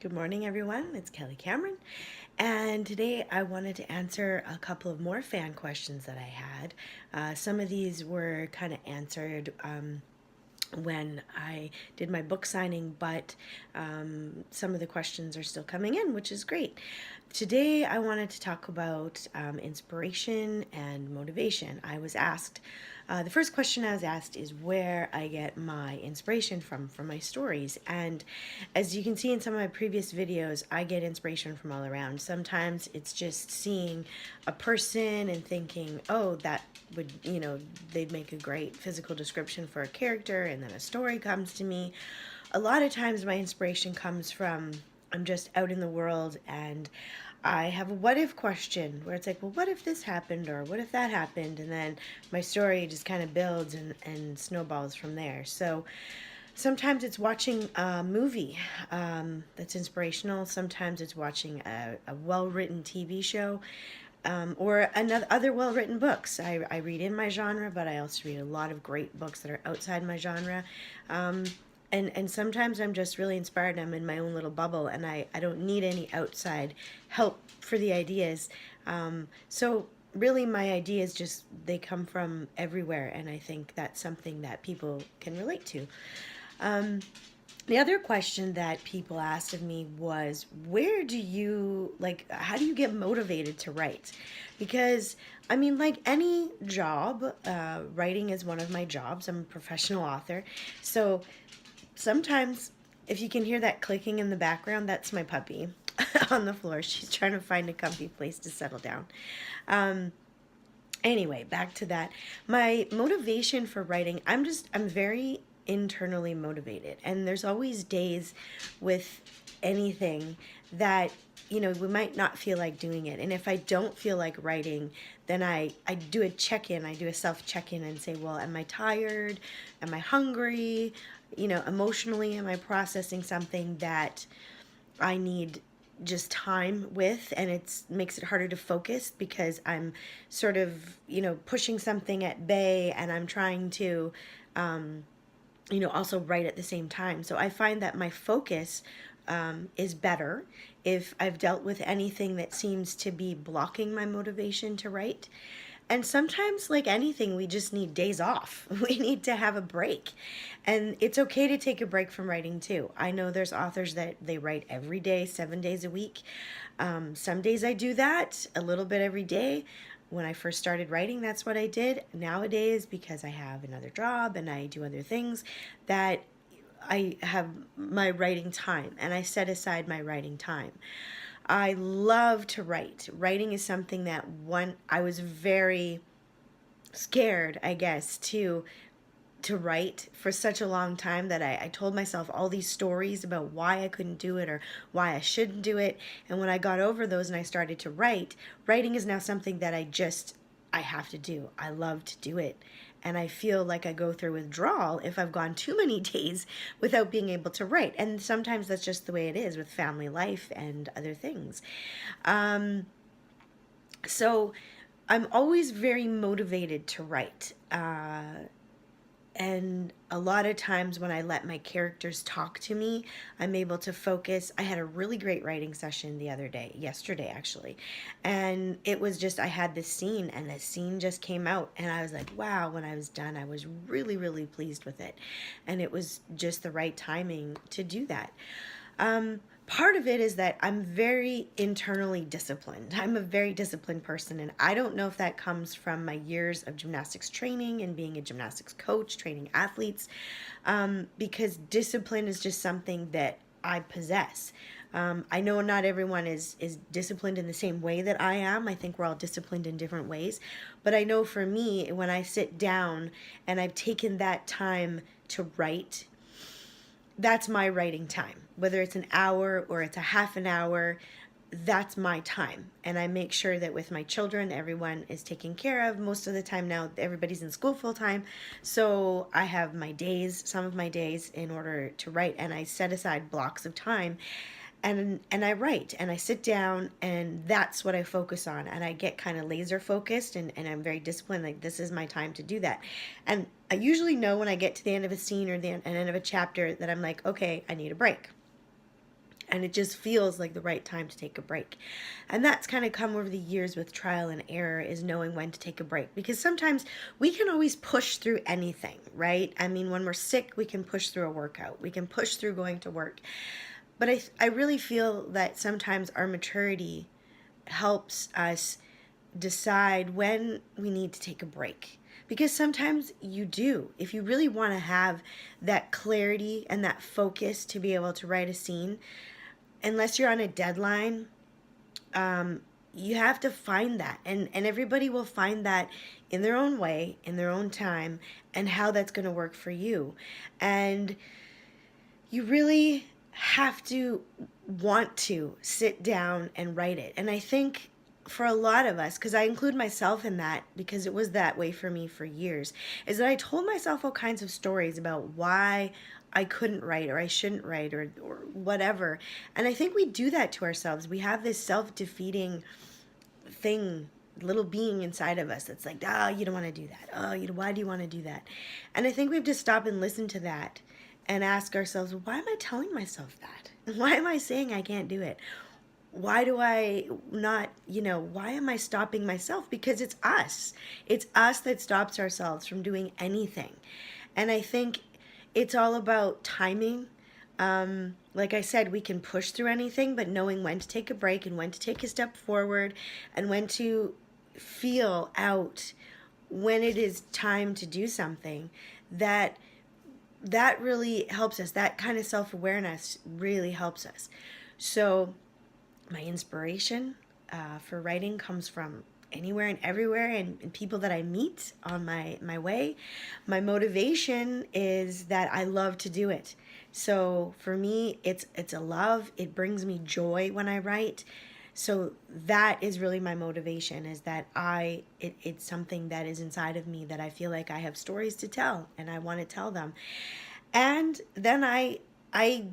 Good morning, everyone. It's Kelly Cameron, and today I wanted to answer a couple of more fan questions that I had. Some of these were kind of answered when I did my book signing, but some of the questions are still coming in, which is great. Today, I wanted to talk about inspiration and motivation. The first question I was asked is where I get my inspiration from my stories. And as you can see in some of my previous videos, I get inspiration from all around. Sometimes it's just seeing a person and thinking, oh, that would, they'd make a great physical description for a character, and then a story comes to me. A lot of times my inspiration comes from I'm just out in the world and I have a what if question where it's like, well, what if this happened or what if that happened? And then my story just kind of builds and snowballs from there. So sometimes it's watching a movie that's inspirational. Sometimes it's watching a well-written TV show, or another other well-written books. I read in my genre, but I also read a lot of great books that are outside my genre. And sometimes I'm just really inspired. I'm in my own little bubble, and I don't need any outside help for the ideas. So really, my ideas just they come from everywhere, and I think that's something that people can relate to. The other question that people asked of me was, where do you, how do you get motivated to write? Because, I mean, like any job, writing is one of my jobs. I'm a professional author. So sometimes, if you can hear that clicking in the background, that's my puppy on the floor. She's trying to find a comfy place to settle down. Um, Anyway, back to that. My motivation for writing, I'm very internally motivated. And there's always days with anything that, we might not feel like doing it. And if I don't feel like writing, then I do a check in, I do a self check in and say, well, am I tired? Am I hungry? Emotionally, am I processing something that I need just time with, and it makes it harder to focus because I'm sort of pushing something at bay, and I'm trying to also write at the same time. So I find that my focus is better if I've dealt with anything that seems to be blocking my motivation to write. And sometimes, like anything, we just need days off. We need to have a break. And it's okay to take a break from writing too. I know there's authors that they write every day, 7 days a week. Some days I do that a little bit every day. When I first started writing, that's what I did. Nowadays, because I have another job and I do other things, that I have my writing time and I set aside my writing time. I love to write. Writing is something that I was very scared, I guess, to write for such a long time that I told myself all these stories about why I couldn't do it or why I shouldn't do it. And when I got over those and I started to write, writing is now something that I have to do. I love to do it. And I feel like I go through withdrawal if I've gone too many days without being able to write. And sometimes that's just the way it is with family life and other things. Um, so I'm always very motivated to write. And a lot of times when I let my characters talk to me, I'm able to focus. I had a really great writing session yesterday actually. And it was just, I had this scene and the scene just came out. And I was like, wow, when I was done, I was really, really pleased with it. And it was just the right timing to do that. Part of it is that I'm very internally disciplined. I'm a very disciplined person, and I don't know if that comes from my years of gymnastics training and being a gymnastics coach, training athletes, because discipline is just something that I possess. I know not everyone is disciplined in the same way that I am. I think we're all disciplined in different ways. But I know for me, when I sit down and I've taken that time to write, that's my writing time. Whether it's an hour or it's a half an hour, that's my time. And I make sure that with my children, everyone is taken care of. Most of the time now, everybody's in school full time. So I have my days, some of my days in order to write, and I set aside blocks of time and I write and I sit down, and that's what I focus on, and I get kind of laser focused, and I'm very disciplined, like this is my time to do that. And I usually know when I get to the end of a scene or the end of a chapter that I'm like, okay, I need a break. and it just feels like the right time to take a break. And that's kind of come over the years with trial and error, is knowing when to take a break, because sometimes we can always push through anything, right? I mean, when we're sick, we can push through a workout, we can push through going to work. But I really feel that sometimes our maturity helps us decide when we need to take a break. Because sometimes you do. If you really want to have that clarity and that focus to be able to write a scene, unless you're on a deadline, you have to find that. And everybody will find that in their own way, in their own time, and how that's going to work for you. And you really have to want to sit down and write it. And I think for a lot of us, because I include myself in that because it was that way for me for years, is that I told myself all kinds of stories about why I couldn't write or I shouldn't write or whatever. And I think we do that to ourselves. We have this self-defeating thing, little being inside of us that's like, oh, you don't want to do that. Oh, why do you want to do that? And I think we have to stop and listen to that and ask ourselves, why am I telling myself that? Why am I saying I can't do it? Why do I not, why am I stopping myself? Because it's us. It's us that stops ourselves from doing anything. And I think it's all about timing. Like I said, we can push through anything, but knowing when to take a break and when to take a step forward and when to feel out when it is time to do something, that really helps us. That kind of self-awareness really helps us. So my inspiration for writing comes from anywhere and everywhere, and people that I meet on my way. My motivation is that I love to do it. So for me, it's a love. It brings me joy when I write. So that is really my motivation, is that it's something that is inside of me that I feel like I have stories to tell and I want to tell them. And then I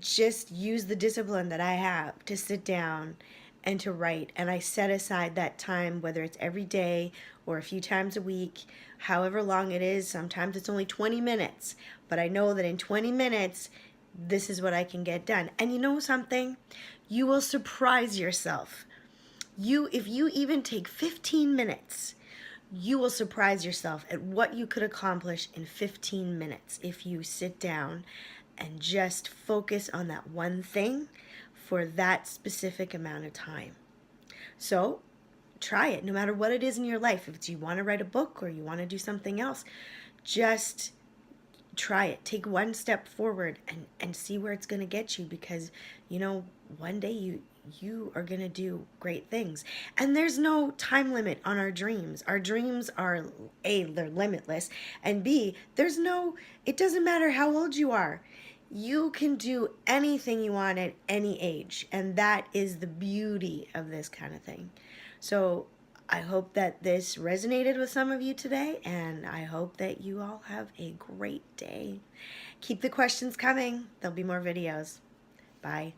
just use the discipline that I have to sit down and to write, and I set aside that time, whether it's every day or a few times a week, however long it is. Sometimes it's only 20 minutes, but I know that in 20 minutes, this is what I can get done. And you know something? You will surprise yourself. If you even take 15 minutes, you will surprise yourself at what you could accomplish in 15 minutes if you sit down and just focus on that one thing for that specific amount of time. So try it, no matter what it is in your life. If it's you want to write a book or you want to do something else, just try it. Take one step forward and see where it's going to get you, because one day you are going to do great things. And there's no time limit on our dreams. Our dreams are A, they're limitless, and B, it doesn't matter how old you are. You can do anything you want at any age, and that is the beauty of this kind of thing. So I hope that this resonated with some of you today, and I hope that you all have a great day. Keep the questions coming. There'll be more videos. Bye.